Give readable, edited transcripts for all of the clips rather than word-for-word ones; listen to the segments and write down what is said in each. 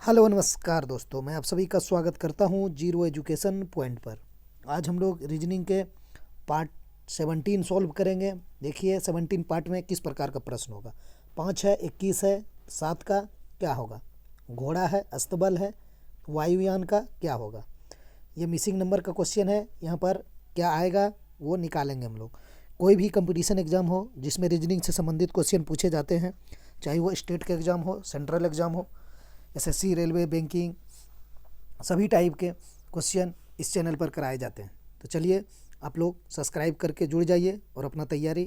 Hello नमस्कार दोस्तों, मैं आप सभी का स्वागत करता हूं जीरो एजुकेशन पॉइंट पर। आज हम लोग रीजनिंग के पार्ट 17 सॉल्व करेंगे। देखिए 17 पार्ट में किस प्रकार का प्रश्न होगा। 5 है, 21 है, 7 का क्या होगा, घोड़ा है, अस्तबल है, वायुयान का क्या होगा। ये मिसिंग नंबर का क्वेश्चन है। यहाँ पर क्या आएगा वो निकालेंगे हम लोग। कोई भी कंपटीशन एग्ज़ाम हो जिसमें रीजनिंग से संबंधित क्वेश्चन पूछे जाते हैं, चाहे वो स्टेट का एग्ज़ाम हो, सेंट्रल एग्ज़ाम हो, एसएससी, रेलवे, बैंकिंग, सभी टाइप के क्वेश्चन इस चैनल पर कराए जाते हैं। तो चलिए आप लोग सब्सक्राइब करके जुड़ जाइए और अपना तैयारी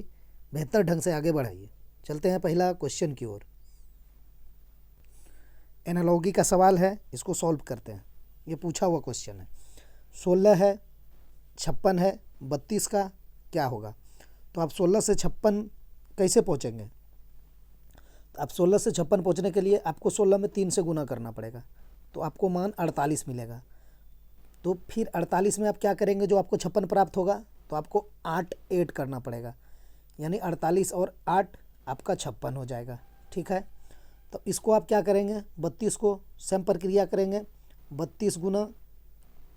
बेहतर ढंग से आगे बढ़ाइए। चलते हैं पहला क्वेश्चन की ओर। एनालॉगी का सवाल है, इसको सॉल्व करते हैं। ये पूछा हुआ क्वेश्चन है। 16 है, 56 है, 32 का क्या होगा। तो आप 16 से 56 कैसे पहुँचेंगे। तो आप 16 से 56 पहुँचने के लिए आपको 16 में 3 से गुना करना पड़ेगा, तो आपको मान 48 मिलेगा। तो फिर 48 में आप क्या करेंगे, जो आपको 56 प्राप्त होगा तो आपको 8 ऐड करना पड़ेगा, यानी 48 और 8 आपका 56 हो जाएगा। ठीक है, तो इसको आप क्या करेंगे, 32 को सेम प्रक्रिया करेंगे, 32 गुना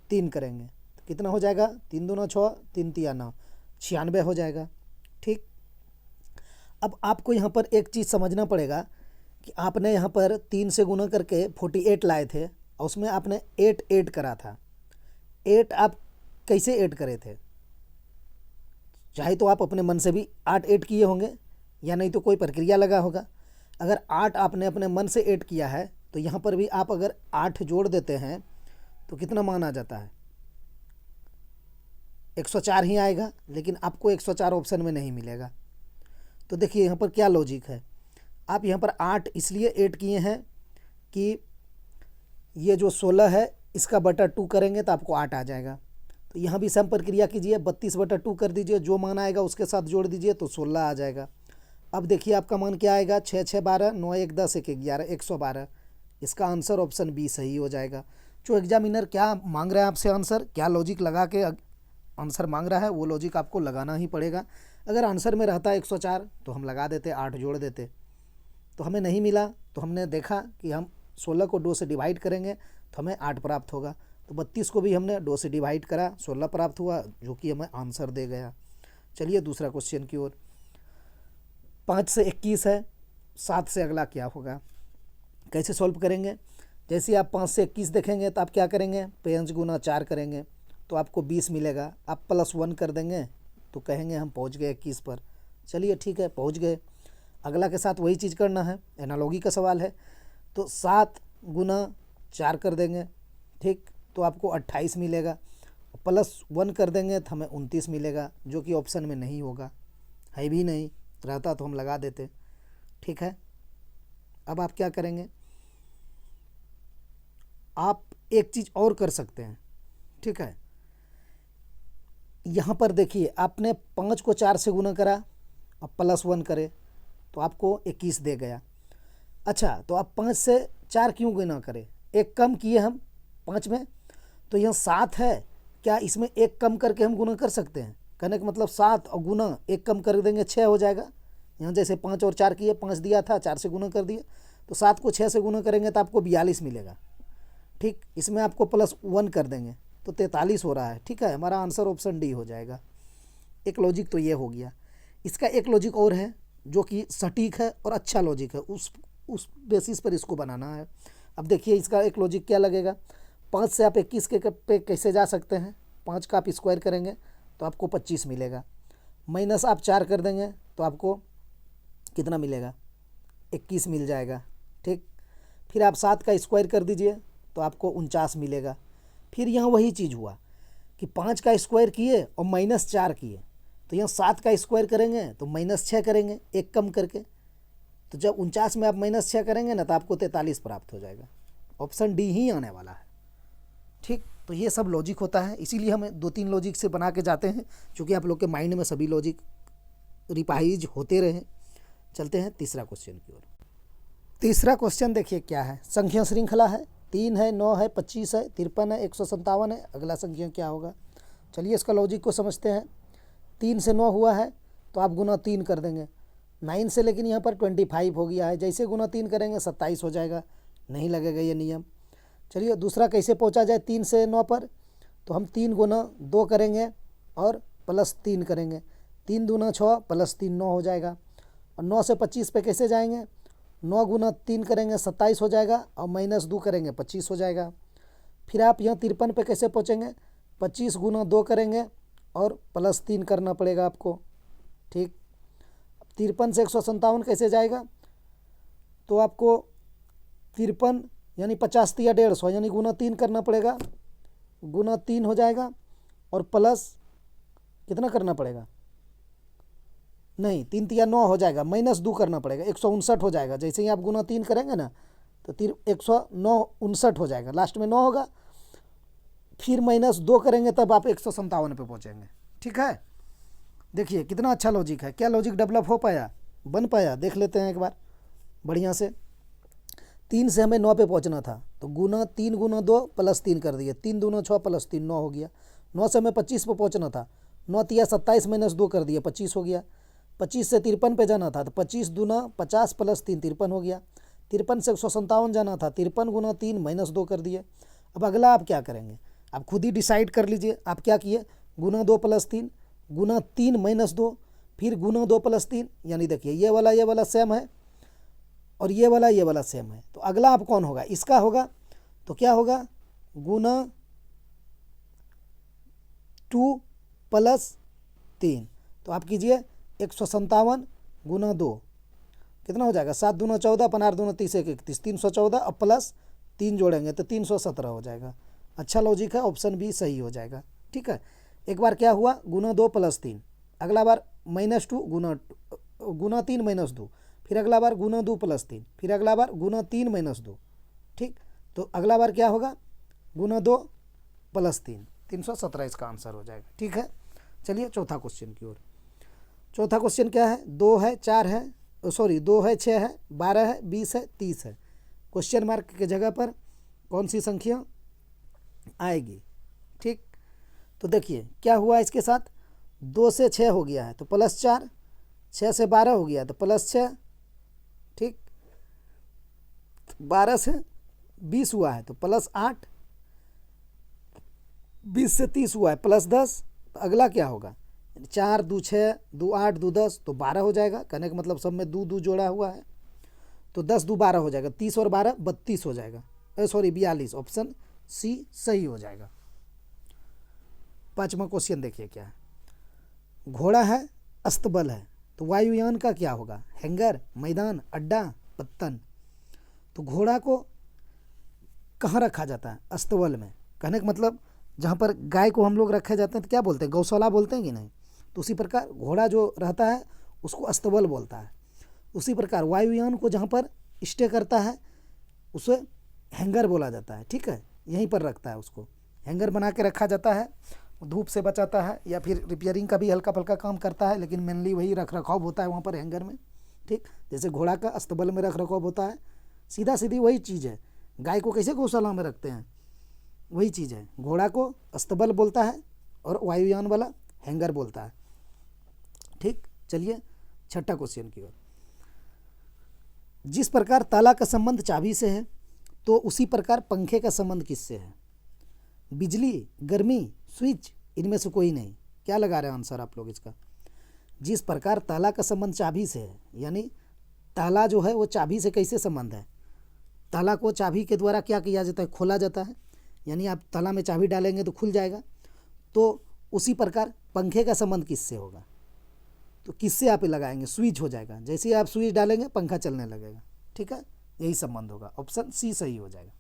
3 करेंगे तो कितना हो जाएगा, 3 दूना 6, 3 तिया 9, 96 हो जाएगा। ठीक, अब आपको यहाँ पर एक चीज़ समझना पड़ेगा कि आपने यहाँ पर 3 से गुना करके 48 लाए थे और उसमें आपने 8 ऐड करा था। 8 आप कैसे ऐड करे थे, चाहे तो आप अपने मन से भी 8 ऐड किए होंगे या नहीं तो कोई प्रक्रिया लगा होगा। अगर 8 आपने अपने मन से ऐड किया है तो यहाँ पर भी आप अगर 8 जोड़ देते हैं तो कितना मान आ जाता है, 104 ही आएगा। लेकिन आपको 104 ऑप्शन में नहीं मिलेगा। तो देखिए यहाँ पर क्या लॉजिक है। आप यहाँ पर 8 इसलिए ऐड किए हैं कि ये जो 16 है इसका बटा 2 करेंगे तो आपको 8 आ जाएगा। तो यहाँ भी सम प्रक्रिया कीजिए, 32 बटा 2 कर दीजिए, जो मान आएगा उसके साथ जोड़ दीजिए तो 16 आ जाएगा। अब देखिए आपका मान क्या आएगा, 6 6 12, 9 1 10, 1 11, 112। इसका आंसर ऑप्शन बी सही हो जाएगा। जो एग्जामिनर क्या मांग रहा है आपसे आंसर, क्या लॉजिक लगा के आंसर मांग रहा है, वो लॉजिक आपको लगाना ही पड़ेगा। अगर आंसर में रहता 104 तो हम लगा देते, 8 जोड़ देते। तो हमें नहीं मिला तो हमने देखा कि हम 16 को 2 से डिवाइड करेंगे तो हमें 8 प्राप्त होगा। तो 32 को भी हमने 2 से डिवाइड करा, 16 प्राप्त हुआ, जो कि हमें आंसर दे गया। चलिए दूसरा क्वेश्चन की ओर। 5 से 21 है, 7 से अगला क्या होगा, कैसे सॉल्व करेंगे। जैसे आप 5 से 21 देखेंगे तो आप क्या करेंगे, 5 गुना 4 करेंगे तो आपको 20 मिलेगा। आप +1 कर देंगे तो कहेंगे हम पहुंच गए 21 पर। चलिए ठीक है, पहुंच गए। अगला के साथ वही चीज़ करना है, एनालॉगी का सवाल है। तो 7 गुना 4 कर देंगे, ठीक, तो आपको 28 मिलेगा। +1 कर देंगे तो हमें 29 मिलेगा, जो कि ऑप्शन में नहीं होगा, है भी नहीं, रहता तो हम लगा देते। ठीक है, अब आप क्या करेंगे, आप एक चीज़ और कर सकते हैं। ठीक है, यहाँ पर देखिए आपने 5 को 4 से गुना करा और +1 करे तो आपको 21 दे गया। अच्छा, तो आप 5 से 4 क्यों गुना करें, एक कम किए हम 5 में, तो यहाँ 7 है, क्या इसमें एक कम करके हम गुना कर सकते हैं। कहने का मतलब 7 और गुना एक कम कर देंगे 6 हो जाएगा। यहाँ जैसे 5 और 4 किए, 5 दिया था, 4 से गुना कर दिए, तो 7 को 6 से गुना करेंगे तो आपको 42 मिलेगा। ठीक, इसमें आपको +1 कर देंगे तो 43 हो रहा है। ठीक है, हमारा आंसर ऑप्शन डी हो जाएगा। एक लॉजिक तो ये हो गया। इसका एक लॉजिक और है जो कि सटीक है और अच्छा लॉजिक है, उस बेसिस पर इसको बनाना है। अब देखिए इसका एक लॉजिक क्या लगेगा। 5 से आप 21 के पे कैसे जा सकते हैं, 5 का आप स्क्वायर करेंगे तो आपको 25 मिलेगा, माइनस आप 4 कर देंगे तो आपको कितना मिलेगा, 21 मिल जाएगा। ठीक, फिर आप 7 का स्क्वायर कर दीजिए तो आपको 49 मिलेगा। फिर यहाँ वही चीज़ हुआ कि 5 का स्क्वायर किए और -4 किए, तो यहाँ 7 का स्क्वायर करेंगे तो -6 करेंगे एक कम करके, तो जब 49 में आप -6 करेंगे ना तो आपको 43 प्राप्त हो जाएगा। ऑप्शन डी ही आने वाला है। ठीक, तो ये सब लॉजिक होता है, इसीलिए हम 2-3 लॉजिक से बना के जाते हैं, क्योंकि आप लोग के माइंड में सभी लॉजिक रिवाइज होते रहे। चलते हैं तीसरा क्वेश्चन की ओर। तीसरा क्वेश्चन देखिए क्या है, संख्या श्रृंखला है, 3 है, 9 है, 25 है, 53 है, 157 है, अगला संख्या क्या होगा। चलिए इसका लॉजिक को समझते हैं। 3 से 9 हुआ है तो आप गुना 3 कर देंगे, 9 से लेकिन यहाँ पर 25 हो गया है, जैसे गुना 3 करेंगे 27 हो जाएगा, नहीं लगेगा ये नियम। चलिए दूसरा कैसे पहुंचा जाए 3 से 9 पर, तो हम 3 गुना 2 करेंगे और प्लस 3 करेंगे, 3 दूना 6 प्लस 3 9 हो जाएगा। और 9 से 25 पे कैसे जाएंगे, 9 गुना 3 करेंगे 27 हो जाएगा और माइनस 2 करेंगे 25 हो जाएगा। फिर आप यहाँ 53 पे कैसे पहुँचेंगे, 25 गुना 2 करेंगे और प्लस 3 करना पड़ेगा आपको। ठीक, 53 से 157 कैसे जाएगा, तो आपको 53 यानी 50 या 150 यानी गुना 3 करना पड़ेगा, गुना 3 हो जाएगा और प्लस कितना करना पड़ेगा, नहीं 3 तिया 9 हो जाएगा, माइनस 2 करना पड़ेगा, 159 हो जाएगा। जैसे ही आप गुना 3 करेंगे ना तो 159 हो जाएगा, लास्ट में 9 होगा, फिर माइनस 2 करेंगे तब आप 157 पे पहुँचेंगे। ठीक है, देखिए कितना अच्छा लॉजिक है। क्या लॉजिक डेवलप हो पाया, बन पाया, देख लेते हैं एक बार बढ़िया से। 3 से हमें 9 पे पहुंचना था, तो गुना 3 गुना 2 प्लस 3 कर दिए, 3 दूना 6 प्लस 3 9 हो गया। 9 से हमें 25 पे पहुंचना था, 9 तिया 27 माइनस 2 कर दिए 25 हो गया। 25 से 53 पे जाना था, तो 25 दूना 50 प्लस 3 53 हो गया। 53 से 157 जाना था, 53 गुना 3 माइनस 2 कर दिए। अब अगला आप क्या करेंगे, आप खुद ही डिसाइड कर लीजिए। आप क्या किए, गुना 2 प्लस 3, गुना 3 माइनस 2, फिर गुना 2 प्लस 3, यानी देखिए ये वाला सेम है और ये वाला सेम है। तो अगला आप कौन होगा, इसका होगा, तो क्या होगा, गुना 2 प्लस 3। तो आप कीजिए 157 गुना 2 कितना हो जाएगा, 7 दूना 14 15 दूना 30 1 31 314 और प्लस 3 जोड़ेंगे तो 317 हो जाएगा। अच्छा लॉजिक है, ऑप्शन बी सही हो जाएगा। ठीक है, एक बार क्या हुआ, गुना 2 प्लस 3, अगला बार -2 गुना 3 माइनस 2, फिर अगला बार गुना 2 प्लस 3, फिर अगला बार गुना 3 माइनस 2। ठीक, तो अगला बार क्या होगा, गुना 2 प्लस 3, 317 इसका आंसर हो जाएगा। ठीक है, चलिए चौथा क्वेश्चन की ओर। चौथा क्वेश्चन क्या है, 2 है 4 है, सॉरी 2 है 6 है 12 है 20 है 30 है। क्वेश्चन मार्क के जगह पर कौन सी संख्या आएगी। ठीक, तो देखिए क्या हुआ इसके साथ, 2 से 6 हो गया है तो प्लस 4, 6 से 12 हो गया तो प्लस 6, ठीक, 12 से 20 हुआ है तो प्लस 8, 20 से 30 हुआ है प्लस 10। तो अगला क्या होगा, 4 2 6 2 8 2 10 तो 12 हो जाएगा। कहने का मतलब सब में 2 2 जोड़ा हुआ है, तो 10 2 12 हो जाएगा, 30 और 12 32 हो जाएगा, सॉरी 42। ऑप्शन सी सही हो जाएगा। पांचवा क्वेश्चन देखिए क्या है, घोड़ा है अस्तबल है, तो वायुयान का क्या होगा, हैंगर, मैदान, अड्डा, पत्तन। तो घोड़ा को कहाँ रखा जाता है, अस्तबल में। कहने का मतलब जहाँ पर गाय को हम लोग रखे जाते हैं तो क्या बोलते हैं, गौशाला बोलते हैं कि नहीं। तो उसी प्रकार घोड़ा जो रहता है उसको अस्तबल बोलता है। उसी प्रकार वायुयान को जहाँ पर स्टे करता है उसे हैंगर बोला जाता है। ठीक है, यहीं पर रखता है, उसको हैंगर बना के रखा जाता है, धूप से बचाता है या फिर रिपेयरिंग का भी हल्का फल्का काम करता है, लेकिन मेनली वही रख रखाव होता है वहाँ पर हैंगर में। ठीक, जैसे घोड़ा का अस्तबल में रख रखाव होता है, सीधा सीधी वही चीज़ है। गाय को कैसे गौशाला में रखते हैं, वही चीज़ है। घोड़ा को अस्तबल बोलता है और वायुयान वाला हैंगर बोलता है। ठीक, चलिए छठा क्वेश्चन की ओर। जिस प्रकार ताला का संबंध चाबी से है तो उसी प्रकार पंखे का संबंध किससे है, बिजली, गर्मी, स्विच, इनमें से कोई नहीं। क्या लगा रहे हैं आंसर आप लोग इसका। जिस प्रकार ताला का संबंध चाबी से है, यानी ताला जो है वो चाबी से कैसे संबंध है। ताला को चाबी के द्वारा क्या किया जाता है, खोला जाता है, यानी आप ताला में चाबी डालेंगे तो खुल जाएगा। तो उसी प्रकार पंखे का संबंध किससे होगा, तो किससे आप लगाएंगे, स्विच हो जाएगा। जैसे ही आप स्विच डालेंगे पंखा चलने लगेगा। ठीक है, यही संबंध होगा, ऑप्शन सी सही हो जाएगा।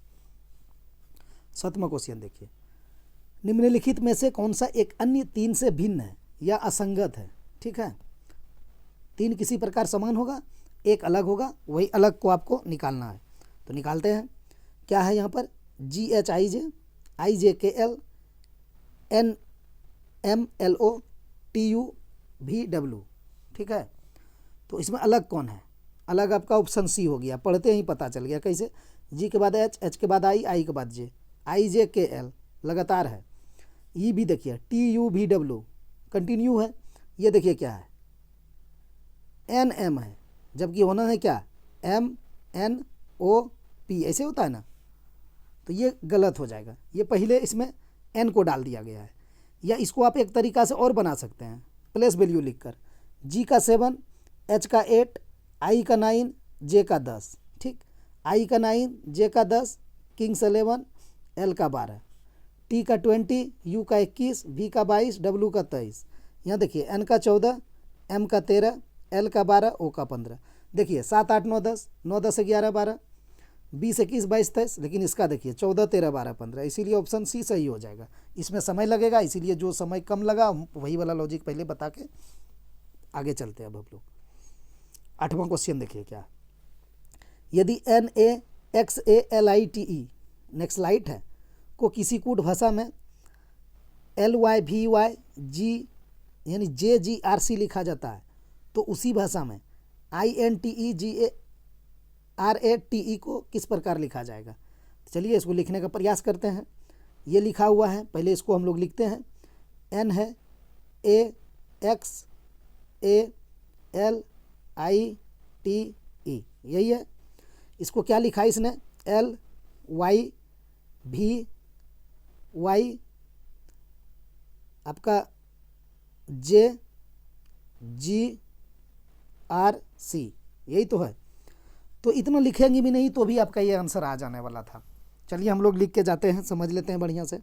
सातवां क्वेश्चन देखिए, निम्नलिखित में से कौन सा एक अन्य 3 से भिन्न है या असंगत है। ठीक है, 3 किसी प्रकार समान होगा, एक अलग होगा, वही अलग को आपको निकालना है। तो निकालते हैं। क्या है यहाँ पर, GHIJ IJKL NMLO TUVW। ठीक है, तो इसमें अलग कौन है, अलग आपका ऑप्शन सी हो गया, पढ़ते ही पता चल गया कैसे। जी के बाद H, H के बाद I के बाद J, IJKL लगातार है। ये भी देखिए TUVW कंटिन्यू है। ये देखिए क्या है, NM है, जबकि होना है क्या, MNOP पी, ऐसे होता है ना, तो ये गलत हो जाएगा। ये पहले इसमें एन को डाल दिया गया है। या इसको आप एक तरीका से और बना सकते हैं, प्लेस वैल्यू लिखकर, जी का 7, एच का 8, आई का 9, जे का 10। ठीक, आई का 9, जे का 10, किंग्स 11, एल का 12, टी का 20, यू का 21, वी का 22, डब्ल्यू का 23। यहाँ देखिए एन का 14, एम का 13, एल का 12, ओ का 15। देखिए 7, 8, 9, 10, 9, 10, 11, 12, 20, 21, 22, 23। लेकिन इसका देखिए 14, 13, 12, 15, इसीलिए ऑप्शन सी सही हो जाएगा। इसमें समय लगेगा, इसीलिए जो समय कम लगा वही वाला लॉजिक पहले बता के आगे चलते हैं। अब हम लोग 8वां क्वेश्चन देखिए क्या। यदि NAXALITE नेक्स्ट लाइट है को किसी कूट भाषा में LYVYG यानी JGRC लिखा जाता है, तो उसी भाषा में INTEGARATE को किस प्रकार लिखा जाएगा। चलिए इसको लिखने का प्रयास करते हैं। ये लिखा हुआ है, पहले इसको हम लोग लिखते हैं। N है AXALITE, यही है। इसको क्या लिखा है इसने, LYVY आपका JGRC, यही तो है। तो इतना लिखेंगे भी नहीं तो भी आपका ये आंसर आ जाने वाला था। चलिए हम लोग लिख के जाते हैं, समझ लेते हैं बढ़िया से।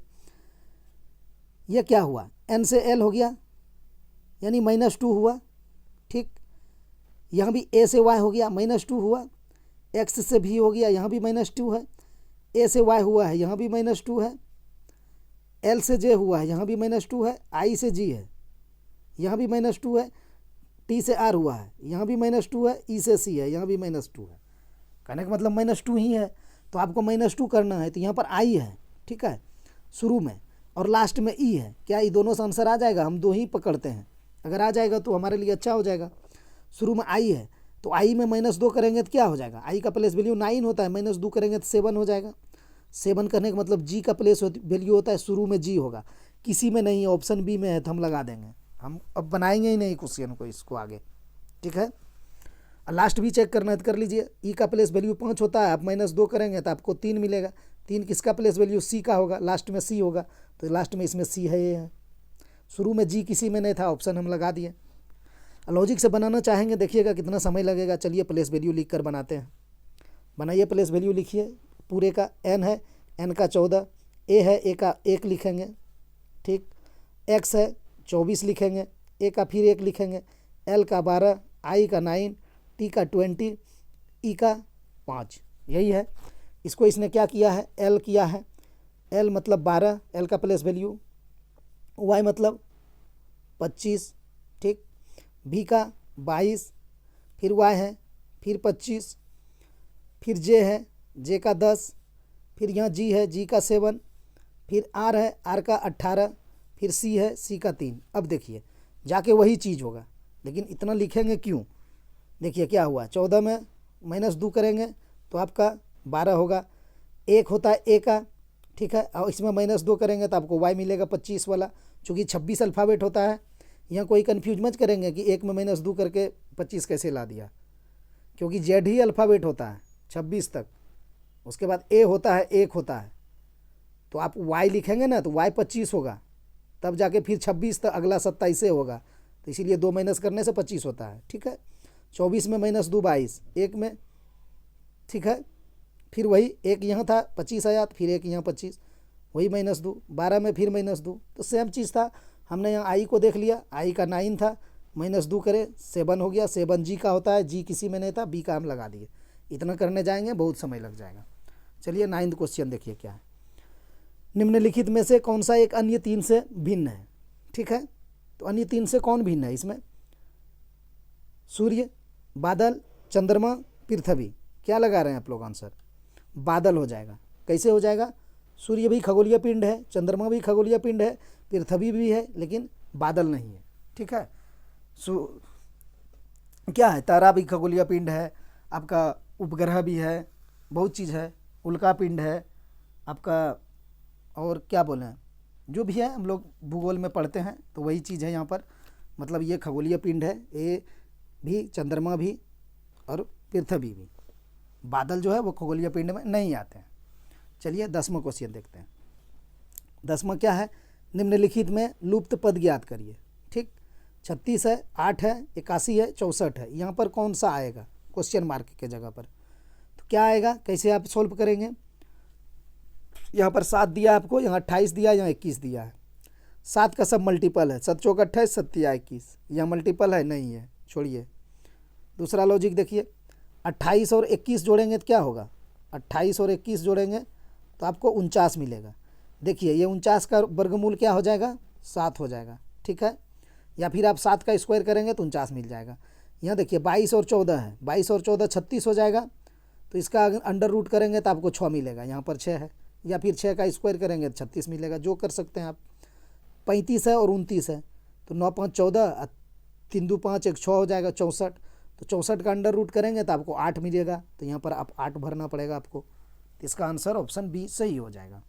ये क्या हुआ, N से L हो गया यानी -2 हुआ। ठीक, यहाँ भी A से Y हो गया, -2 हुआ। X से V हो गया, यहाँ भी -2 है। A से Y हुआ है, यहाँ भी -2 है। L से J हुआ है, यहाँ भी -2 है। I से G है, यहाँ भी -2 है। T से R हुआ है, यहाँ भी -2 है। E से C है, यहाँ भी -2 है। कहने का मतलब -2 ही है, तो आपको -2 करना है। तो यहाँ पर I है, ठीक है, शुरू में, और लास्ट में E है। क्या ये दोनों से आंसर आ जाएगा? हम दो ही पकड़ते हैं, अगर आ जाएगा तो हमारे लिए अच्छा हो जाएगा। शुरू में I है, तो I में -2 करेंगे तो क्या हो जाएगा? I का प्लेस वैल्यू 9 होता है, -2 करेंगे तो 7 हो जाएगा। 7 करने का मतलब G का प्लेस वैल्यू होता है, शुरू में G होगा, किसी में नहीं है, ऑप्शन बी में है, तो हम लगा देंगे। हम अब बनाएंगे ही नहीं क्वेश्चन को, इसको आगे, ठीक है। लास्ट भी चेक करना है तो कर लीजिए। ई का प्लेस वैल्यू 5 होता है, आप -2 करेंगे तो आपको 3 मिलेगा। 3 किसका प्लेस वैल्यू? सी का होगा, लास्ट में सी होगा, तो लास्ट में इसमें सी है, ये है। शुरू में जी किसी में नहीं था, ऑप्शन हम लगा दिए। लॉजिक से बनाना चाहेंगे, देखिएगा कितना समय लगेगा। चलिए प्लेस वैल्यू लिख कर बनाते हैं। बनाइए, प्लेस वैल्यू लिखिए पूरे का। एन है, एन का 14, ए है, ए का 1 लिखेंगे, ठीक। एक्स है 24 लिखेंगे, ए का फिर 1 लिखेंगे, एल का 12, आई का 9, टी का 20, ई का 5, यही है। इसको इसने क्या किया है? एल किया है। एल मतलब 12, एल का प्लेस वैल्यू। वाई मतलब 25, ठीक। भी का 22, फिर वाई है, फिर 25, फिर जे है, जे का 10, फिर यहाँ जी है, जी का 7, फिर आर है, आर का 18, फिर सी है, सी का 3। अब देखिए जाके वही चीज़ होगा, लेकिन इतना लिखेंगे क्यों? देखिए क्या हुआ, 14 में -2 करेंगे तो आपका 12 होगा। 1 होता है ए का, ठीक है, और इसमें -2 करेंगे तो आपको वाई मिलेगा 25 वाला, चूँकि 26 अल्फ़ाबेट होता है। यहाँ कोई कन्फ्यूज मत करेंगे कि 1 में -2 करके 25 कैसे ला दिया, क्योंकि जेड ही अल्फ़ाबेट होता है 26 तक, उसके बाद ए होता है, 1 होता है, तो आप वाई लिखेंगे ना तो वाई 25 होगा, तब जाके फिर 26 तक अगला 27 से होगा, तो इसीलिए 2 माइनस करने से 25 होता है, ठीक है। 24 में -2 22, 1 में, ठीक है, फिर वही 1 यहाँ था 25 आया, फिर 1 यहाँ 25, वही -2, 12 में फिर -2, तो सेम चीज़ था। हमने यहाँ आई को देख लिया, आई का 9 था, -2 करे 7 हो गया। 7 जी का होता है, जी किसी में नहीं था, बी का हम लगा दिए। इतना करने जाएंगे बहुत समय लग जाएगा। चलिए 9वां क्वेश्चन देखिए क्या है। निम्नलिखित में से कौन सा एक अन्य 3 से भिन्न है? ठीक है, तो अन्य 3 से कौन भिन्न है इसमें? सूर्य, बादल, चंद्रमा, पृथ्वी। क्या लगा रहे हैं आप लोग आंसर? बादल हो जाएगा। कैसे हो जाएगा? सूर्य भी खगोलीय पिंड है, चंद्रमा भी खगोलीय पिंड है, पृथ्वी भी है, लेकिन बादल नहीं है, ठीक है। क्या है? तारा भी खगोलीय पिंड है, आपका उपग्रह भी है, बहुत चीज़ है, उल्का पिंड है आपका, और क्या बोलें, जो भी है हम लोग भूगोल में पढ़ते हैं तो वही चीज़ है यहाँ पर। मतलब ये खगोलीय पिंड है, ये भी, चंद्रमा भी और पृथ्वी भी। बादल जो है वो खगोलीय पिंड में नहीं आते हैं। चलिए 10वां क्वेश्चन देखते हैं। 10वां क्या है, निम्नलिखित में लुप्त पद ज्ञात करिए। ठीक, 36 है, 8 है, 81 है, 64 है, यहाँ पर कौन सा आएगा क्वेश्चन मार्क के जगह पर, तो क्या आएगा, कैसे आप सोल्व करेंगे। यहाँ पर 7 दिया आपको, यहाँ 28 दिया, यहाँ 21 दिया है। 7 का सब मल्टीपल है, 7 चौक 28, 7 तिया 21, यहाँ मल्टीपल है नहीं है, छोड़िए। दूसरा लॉजिक देखिए, 28 और 21 जोड़ेंगे तो क्या होगा, 28 और 21 जोड़ेंगे तो आपको 49 मिलेगा। देखिए ये 49 का वर्गमूल क्या हो जाएगा, 7 हो जाएगा। ठीक है, या फिर आप 7 का स्क्वायर करेंगे तो 49 मिल जाएगा। यहाँ देखिए 22 और 14 है, 22 और 14 36 हो जाएगा, तो इसका अगर अंडर रूट करेंगे तो आपको 6 मिलेगा। यहाँ पर 6 है, या फिर 6 का स्क्वायर करेंगे तो 36 मिलेगा, जो कर सकते हैं आप। 35 है और 29 है, तो 9 5 14, 3 2 5 1 6 हो जाएगा, 64। तो 64 का अंडर रूट करेंगे तो आपको 8 मिलेगा, तो यहाँ पर आप 8 भरना पड़ेगा आपको। तो इसका आंसर ऑप्शन बी सही हो जाएगा।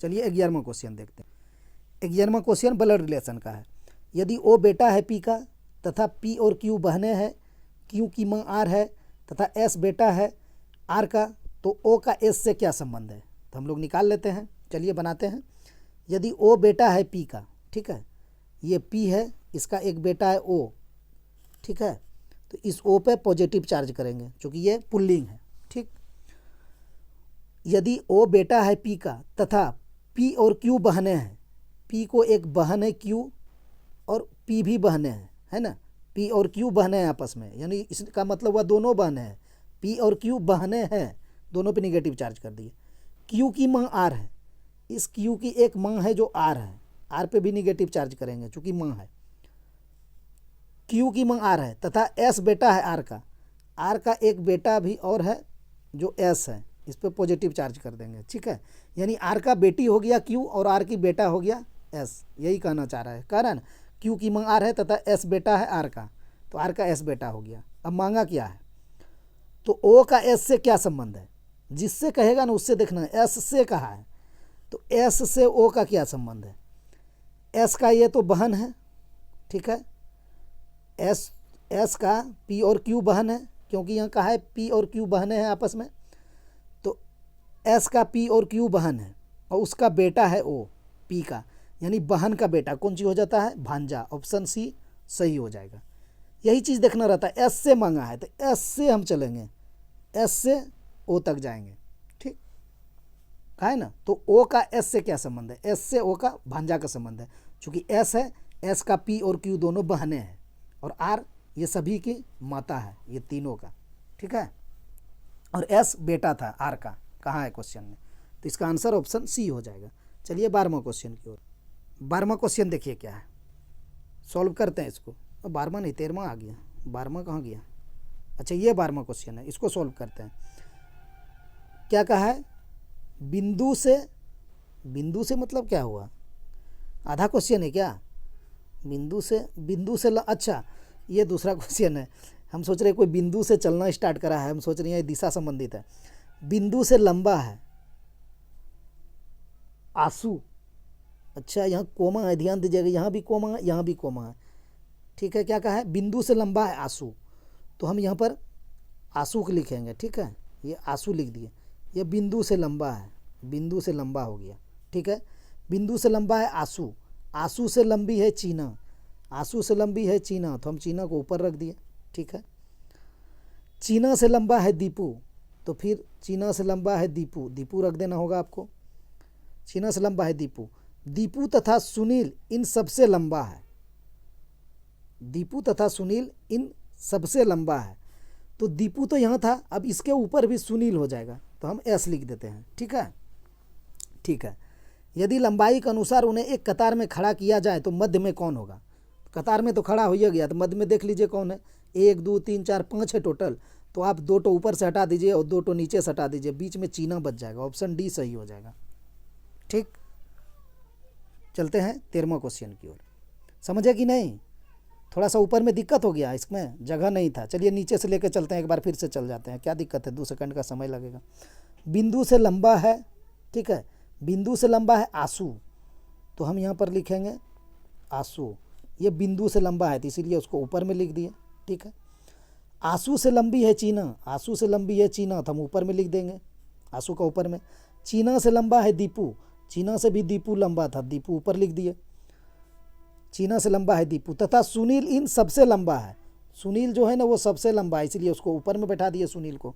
चलिए 11वां क्वेश्चन देखते हैं। 11वां क्वेश्चन ब्लड रिलेशन का है। यदि ओ बेटा है पी का तथा पी और क्यू बहनें हैं, क्यू की माँ आर है तथा एस बेटा है आर का, तो ओ का एस से क्या संबंध है, तो हम लोग निकाल लेते हैं। चलिए बनाते हैं। यदि ओ बेटा है पी का, ठीक है, ये पी है, इसका एक बेटा है ओ, ठीक है, तो इस ओ पे पॉजिटिव चार्ज करेंगे क्योंकि ये पुल्लिंग है। ठीक, यदि ओ बेटा है पी का तथा पी और क्यू बहनें हैं, पी को एक बहन है क्यू और पी भी बहनें हैं, है ना, पी और क्यू बहनें हैं आपस में, यानी इसका मतलब वह दोनों बहनें हैं, पी और क्यू बहनें हैं, दोनों पे निगेटिव चार्ज कर दिए। क्यू की माँ आर है, इस क्यू की एक माँ है जो आर है, आर पे भी निगेटिव चार्ज करेंगे चूँकि माँ है। क्यू की माँ आर है तथा एस बेटा है आर का एक बेटा भी और है जो एस है, इस पर पॉजिटिव चार्ज कर देंगे। ठीक है, यानी आर का बेटी हो गया क्यू और आर की बेटा हो गया एस, यही कहना चाह रहा है। कह रहा है ना, क्यू की माँ आर है तथा एस बेटा है आर का, तो आर का एस बेटा हो गया। अब मांगा क्या है, तो ओ का एस से क्या संबंध है, जिससे कहेगा ना उससे देखना है, एस से कहा है तो एस से ओ का क्या संबंध है। एस का ये तो बहन है, ठीक है, एस का पी और क्यू बहन है, क्योंकि यहाँ कहा है पी और क्यू बहनें हैं आपस में, तो एस का पी और क्यू बहन है और उसका बेटा है ओ पी का, यानी बहन का बेटा कौन सी हो जाता है, भांजा। ऑप्शन सी सही हो जाएगा। यही चीज़ देखना रहता है, एस से मांगा है तो एस से हम चलेंगे, एस से ओ तक जाएंगे। ठीक, कहा है ना, तो ओ का एस से क्या संबंध है, एस से ओ का भांजा का संबंध है, क्योंकि एस है, एस का पी और क्यू दोनों बहनें हैं और आर ये सभी की माता है, ये तीनों का। ठीक है, और एस बेटा था आर का, कहाँ है क्वेश्चन में, तो इसका आंसर ऑप्शन सी हो जाएगा। चलिए 12वां क्वेश्चन की ओर। 12वां क्वेश्चन देखिए क्या है, सॉल्व करते हैं इसको। 12वां नहीं 13वां आ गया, 12वां कहाँ गया, अच्छा ये 12वां क्वेश्चन है, इसको सॉल्व करते हैं। क्या कहा है, बिंदु से मतलब क्या हुआ, आधा क्वेश्चन है क्या, बिंदु से अच्छा ये दूसरा क्वेश्चन है। हम सोच रहे हैं कोई बिंदु से चलना स्टार्ट करा है, हम सोच रहे हैं ये दिशा संबंधित है। बिंदु से लंबा है आंसू, अच्छा यहाँ कोमा है, ध्यान दीजिएगा, यहाँ भी कोमा है, यहाँ भी कोमा है। ठीक है, क्या कहा है, बिंदु से लंबा है आंसू, तो हम यहाँ पर आंसू को लिखेंगे। ठीक है, ये आंसू लिख दिए, ये बिंदु से लंबा है, बिंदु से लंबा हो गया। ठीक है, बिंदु से लंबा है आंसू, आंसू से लंबी है चीना, आंसू से लंबी है चीना, तो हम चीना को ऊपर रख दिए। ठीक है, चीना से लंबा है दीपू, तो फिर चीना से लंबा है दीपू, दीपू रख देना होगा आपको। चीना से लंबा है दीपू, दीपू तथा सुनील इन सबसे लंबा है, दीपू तथा सुनील इन सबसे लंबा है, तो दीपू तो यहाँ था, अब इसके ऊपर भी सुनील हो जाएगा, तो हम एस लिख देते हैं। ठीक है, ठीक है, यदि लंबाई के अनुसार उन्हें एक कतार में खड़ा किया जाए तो मध्य में कौन होगा, कतार में तो खड़ा हो ही गया, तो मध्य में देख लीजिए कौन है, 1 2 3 4 5 है टोटल, तो आप 2 टो ऊपर से हटा दीजिए और 2 टो नीचे से हटा दीजिए, बीच में चीना बच जाएगा, ऑप्शन डी सही हो जाएगा। ठीक, चलते हैं 13वां क्वेश्चन की ओर। समझे कि नहीं, थोड़ा सा ऊपर में दिक्कत हो गया, इसमें जगह नहीं था। चलिए नीचे से लेकर चलते हैं, एक बार फिर से चल जाते हैं, क्या दिक्कत है, 2 सेकंड का समय लगेगा। बिंदु से लंबा है, ठीक है, बिंदु से लंबा है आंसू, तो हम यहाँ पर लिखेंगे आंसू, ये बिंदु से लंबा है तो इसीलिए उसको ऊपर में लिख दिए। ठीक है, आंसू से लंबी है चीना, आंसू से लंबी है चीना तो हम ऊपर में लिख देंगे, आंसू का ऊपर में। चीना से लंबा है दीपू, चीना से भी दीपू लंबा था, दीपू ऊपर लिख दिए। चीना से लंबा है दीपू, तथा सुनील इन सबसे लंबा है। सुनील जो है ना वो सबसे लंबा है, इसलिए उसको ऊपर में बैठा दिए सुनील को।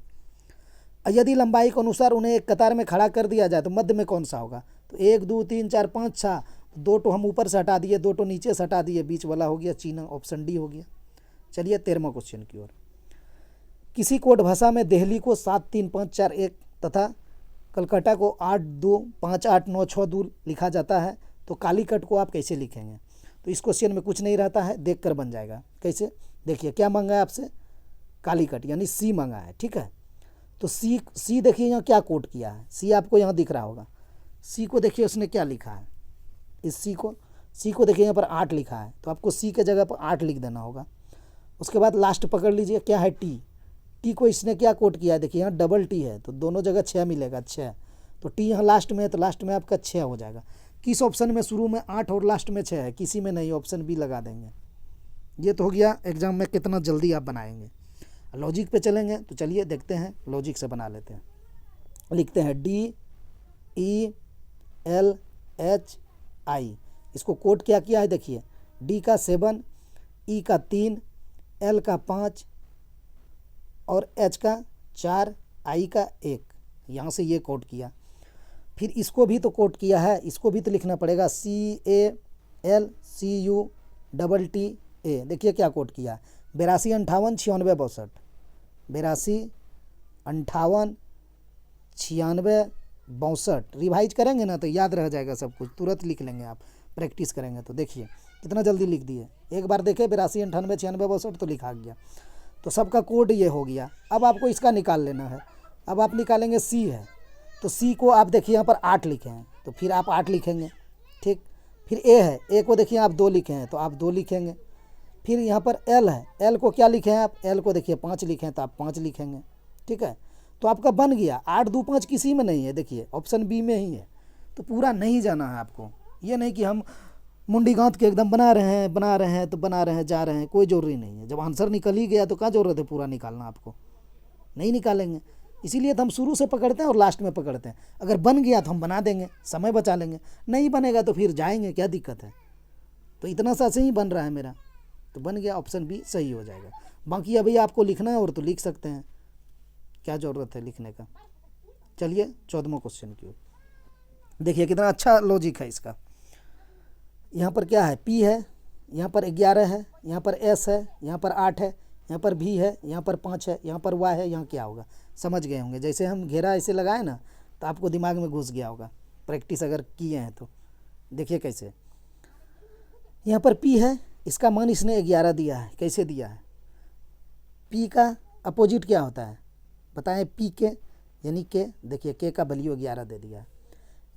यदि लंबाई के अनुसार उन्हें एक कतार में खड़ा कर दिया जाए तो मध्य में कौन सा होगा? तो 1 2 3 4 5 6, 2 तो हम ऊपर से हटा दिए, 2 तो नीचे से हटा दिए, बीच वाला हो गया चीना, ऑप्शन डी हो गया। चलिए 13वां क्वेश्चन की ओर। किसी कोड भाषा में दिल्ली को 7 3 5 4 1 तथा कलकत्ता को 8 2 5 8 9 6 2 लिखा जाता है, तो कालीकट को आप कैसे लिखेंगे? तो इस क्वेश्चन में कुछ नहीं रहता है, देख कर बन जाएगा। कैसे? देखिए क्या मांगा है आपसे, कालीकट यानी सी मांगा है, ठीक है। तो सी देखिए यहाँ क्या कोड किया है, सी आपको यहाँ दिख रहा होगा। सी को देखिए उसने क्या लिखा है, इस सी को देखिए यहाँ पर 8 लिखा है, तो आपको सी के जगह पर 8 लिख देना होगा। उसके बाद लास्ट पकड़ लीजिए, क्या है टी, टी को इसने क्या कोड किया है, देखिए यहाँ डबल टी है तो दोनों जगह 6 मिलेगा, 6। तो टी यहाँ लास्ट में है तो लास्ट में आपका 6 हो जाएगा। किस ऑप्शन में शुरू में 8 और लास्ट में 6 है? किसी में नहीं, ऑप्शन बी लगा देंगे। ये तो हो गया एग्जाम में कितना जल्दी आप बनाएंगे। लॉजिक पे चलेंगे तो चलिए देखते हैं, लॉजिक से बना लेते हैं। लिखते हैं DELHI, इसको कोड क्या किया है देखिए, डी का 7, ई का 3, एल का 5 और एच का 4, आई का 1, यहाँ से ये कोड किया। फिर इसको भी तो कोड किया है, इसको भी तो लिखना पड़ेगा, CALCUTTA। देखिए क्या कोड किया, 82 58 96 62, 82 58 96 62। रिवाइज करेंगे ना तो याद रह जाएगा सब कुछ, तुरंत लिख लेंगे आप, प्रैक्टिस करेंगे तो। देखिए कितना जल्दी लिख दिए, एक बार देखे 82 98 96 62 तो लिखा गया। तो सबका कोड ये हो गया। अब आपको इसका निकाल लेना है। अब आप निकालेंगे सी है, तो सी को आप देखिए यहाँ पर 8 लिखे हैं तो फिर आप 8 लिखेंगे, ठीक। फिर ए है, ए को देखिए आप 2 लिखे हैं तो आप 2 लिखेंगे। फिर यहाँ पर एल है, एल को क्या लिखे हैं आप, एल को देखिए 5 लिखे हैं तो आप 5 लिखेंगे, ठीक है। तो आपका बन गया। 8 2 5 किसी में नहीं है, देखिए ऑप्शन बी में ही है। तो पूरा नहीं जाना है आपको, ये नहीं कि हम मुंडी गांठ के एकदम बना रहे हैं तो बना रहे हैं जा रहे हैं, कोई ज़रूरी नहीं है। जब आंसर निकल ही गया तो क्या ज़रूरत है पूरा निकालना, आपको नहीं निकालेंगे। इसीलिए तो हम शुरू से पकड़ते हैं और लास्ट में पकड़ते हैं। अगर बन गया तो हम बना देंगे, समय बचा लेंगे, नहीं बनेगा तो फिर जाएंगे, क्या दिक्कत है। तो इतना सा से ही बन रहा है मेरा, तो बन गया, ऑप्शन बी सही हो जाएगा। बाकी अभी आपको लिखना है और तो लिख सकते हैं, क्या ज़रूरत है लिखने का। चलिए 14वां क्वेश्चन की ओर। देखिए कितना अच्छा लॉजिक है इसका। यहाँ पर क्या है, पी है, यहाँ पर 11 है, यहाँ पर एस है, यहाँ पर 8 है, यहाँ पर भी है, यहाँ पर 5 है, यहाँ पर वाई है, यहाँ क्या होगा समझ गए होंगे। जैसे हम घेरा ऐसे लगाए ना तो आपको दिमाग में घुस गया होगा, प्रैक्टिस अगर किए हैं तो। देखिए कैसे, यहाँ पर पी है, इसका मान इसने 11 दिया है। कैसे दिया है, पी का अपोजिट क्या होता है बताएं, पी के यानी के, देखिए के का वैल्यू 11 दे दिया है।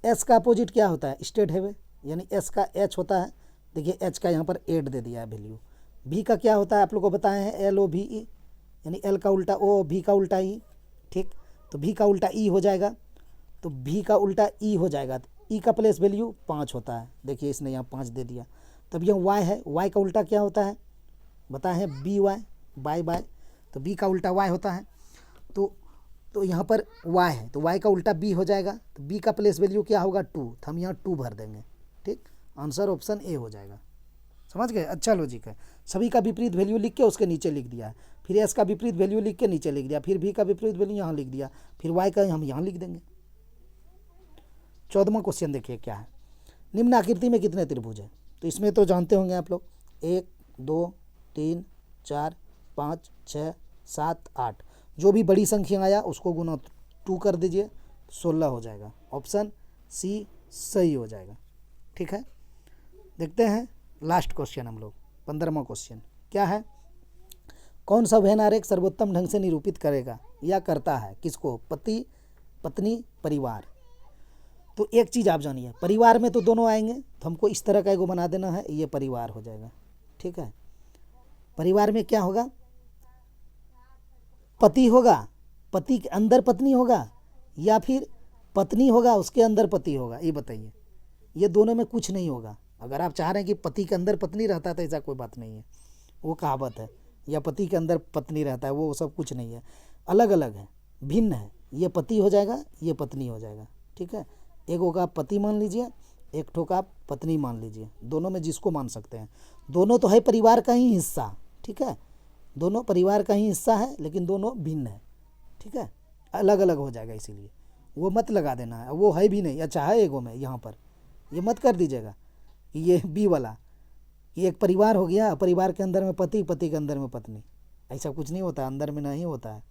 एस का अपोजिट क्या होता है, स्टेट है यानी एस का एच होता है, देखिए एच का यहाँ पर 8 दे दिया है वैल्यू। भी का क्या होता है आप लोग को बताए हैं, LOVE यानी एल का उल्टा ओ, भी का उल्टा ई, ठीक। तो भी का उल्टा ई हो जाएगा, तो भी का उल्टा ई हो जाएगा, तो ई का प्लेस वैल्यू 5 होता है, देखिए इसने यहाँ 5 दे दिया। तब यह वाई है, वाई का उल्टा क्या होता है बताए हैं, BY बाय, तो बी का उल्टा वाई होता है। तो यहाँ पर वाई है तो वाई का उल्टा बी हो जाएगा, तो बी का प्लेस वैल्यू क्या होगा 2, तो हम यहाँ 2 भर देंगे, ठीक। आंसर ऑप्शन ए हो जाएगा। समझ गए, अच्छा लॉजिक है। सभी का विपरीत वैल्यू लिख के उसके नीचे लिख दिया है, फिर एस का विपरीत वैल्यू लिख के नीचे लिख दिया, फिर भी का विपरीत वैल्यू यहाँ लिख दिया, फिर वाई का हम यहाँ लिख देंगे। 14वां क्वेश्चन देखिए क्या है, निम्न आकृति में कितने त्रिभुज है। तो इसमें तो जानते होंगे आप लोग, 1 2 3 4 5 6 7 8, जो भी बड़ी संख्या आया उसको गुना 2 कर दीजिए, 16 हो जाएगा। ऑप्शन सी सही हो जाएगा, ठीक है। देखते हैं लास्ट क्वेश्चन हम लोग, 15वां क्वेश्चन क्या है, कौन सा वेन आरेख सर्वोत्तम ढंग से निरूपित करेगा या करता है किसको, पति पत्नी परिवार। तो एक चीज़ आप जानिए, परिवार में तो दोनों आएंगे, तो हमको इस तरह का एगो बना देना है, ये परिवार हो जाएगा, ठीक है। परिवार में क्या होगा, पति होगा, पति के अंदर पत्नी होगा, या फिर पत्नी होगा उसके अंदर पति होगा, ये बताइए। ये दोनों में कुछ नहीं होगा। अगर आप चाह रहे हैं कि पति के अंदर पत्नी रहता है तो ऐसा कोई बात नहीं है, वो कहावत है। या पति के अंदर पत्नी रहता है, वो सब कुछ नहीं है, अलग अलग है, भिन्न है। ये पति हो जाएगा, ये पत्नी हो जाएगा, ठीक है। एक होगा आप पति मान लीजिए, एक ठोका आप पत्नी मान लीजिए, दोनों में जिसको मान सकते हैं। दोनों तो है परिवार का ही हिस्सा, ठीक है, दोनों परिवार का ही हिस्सा है, लेकिन दोनों भिन्न है, ठीक है, अलग अलग हो जाएगा। इसीलिए वो मत लगा देना है, वो है भी नहीं, अच्छा है एगो में यहाँ पर, ये मत कर दीजिएगा कि ये बी वाला, ये एक परिवार हो गया, परिवार के अंदर में पति, पति के अंदर में पत्नी, ऐसा कुछ नहीं होता, अंदर में नहीं होता है,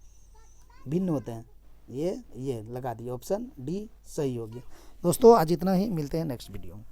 भिन्न होते हैं। ये लगा दिए, ऑप्शन डी सही हो गया। दोस्तों आज इतना ही, मिलते हैं नेक्स्ट वीडियो में।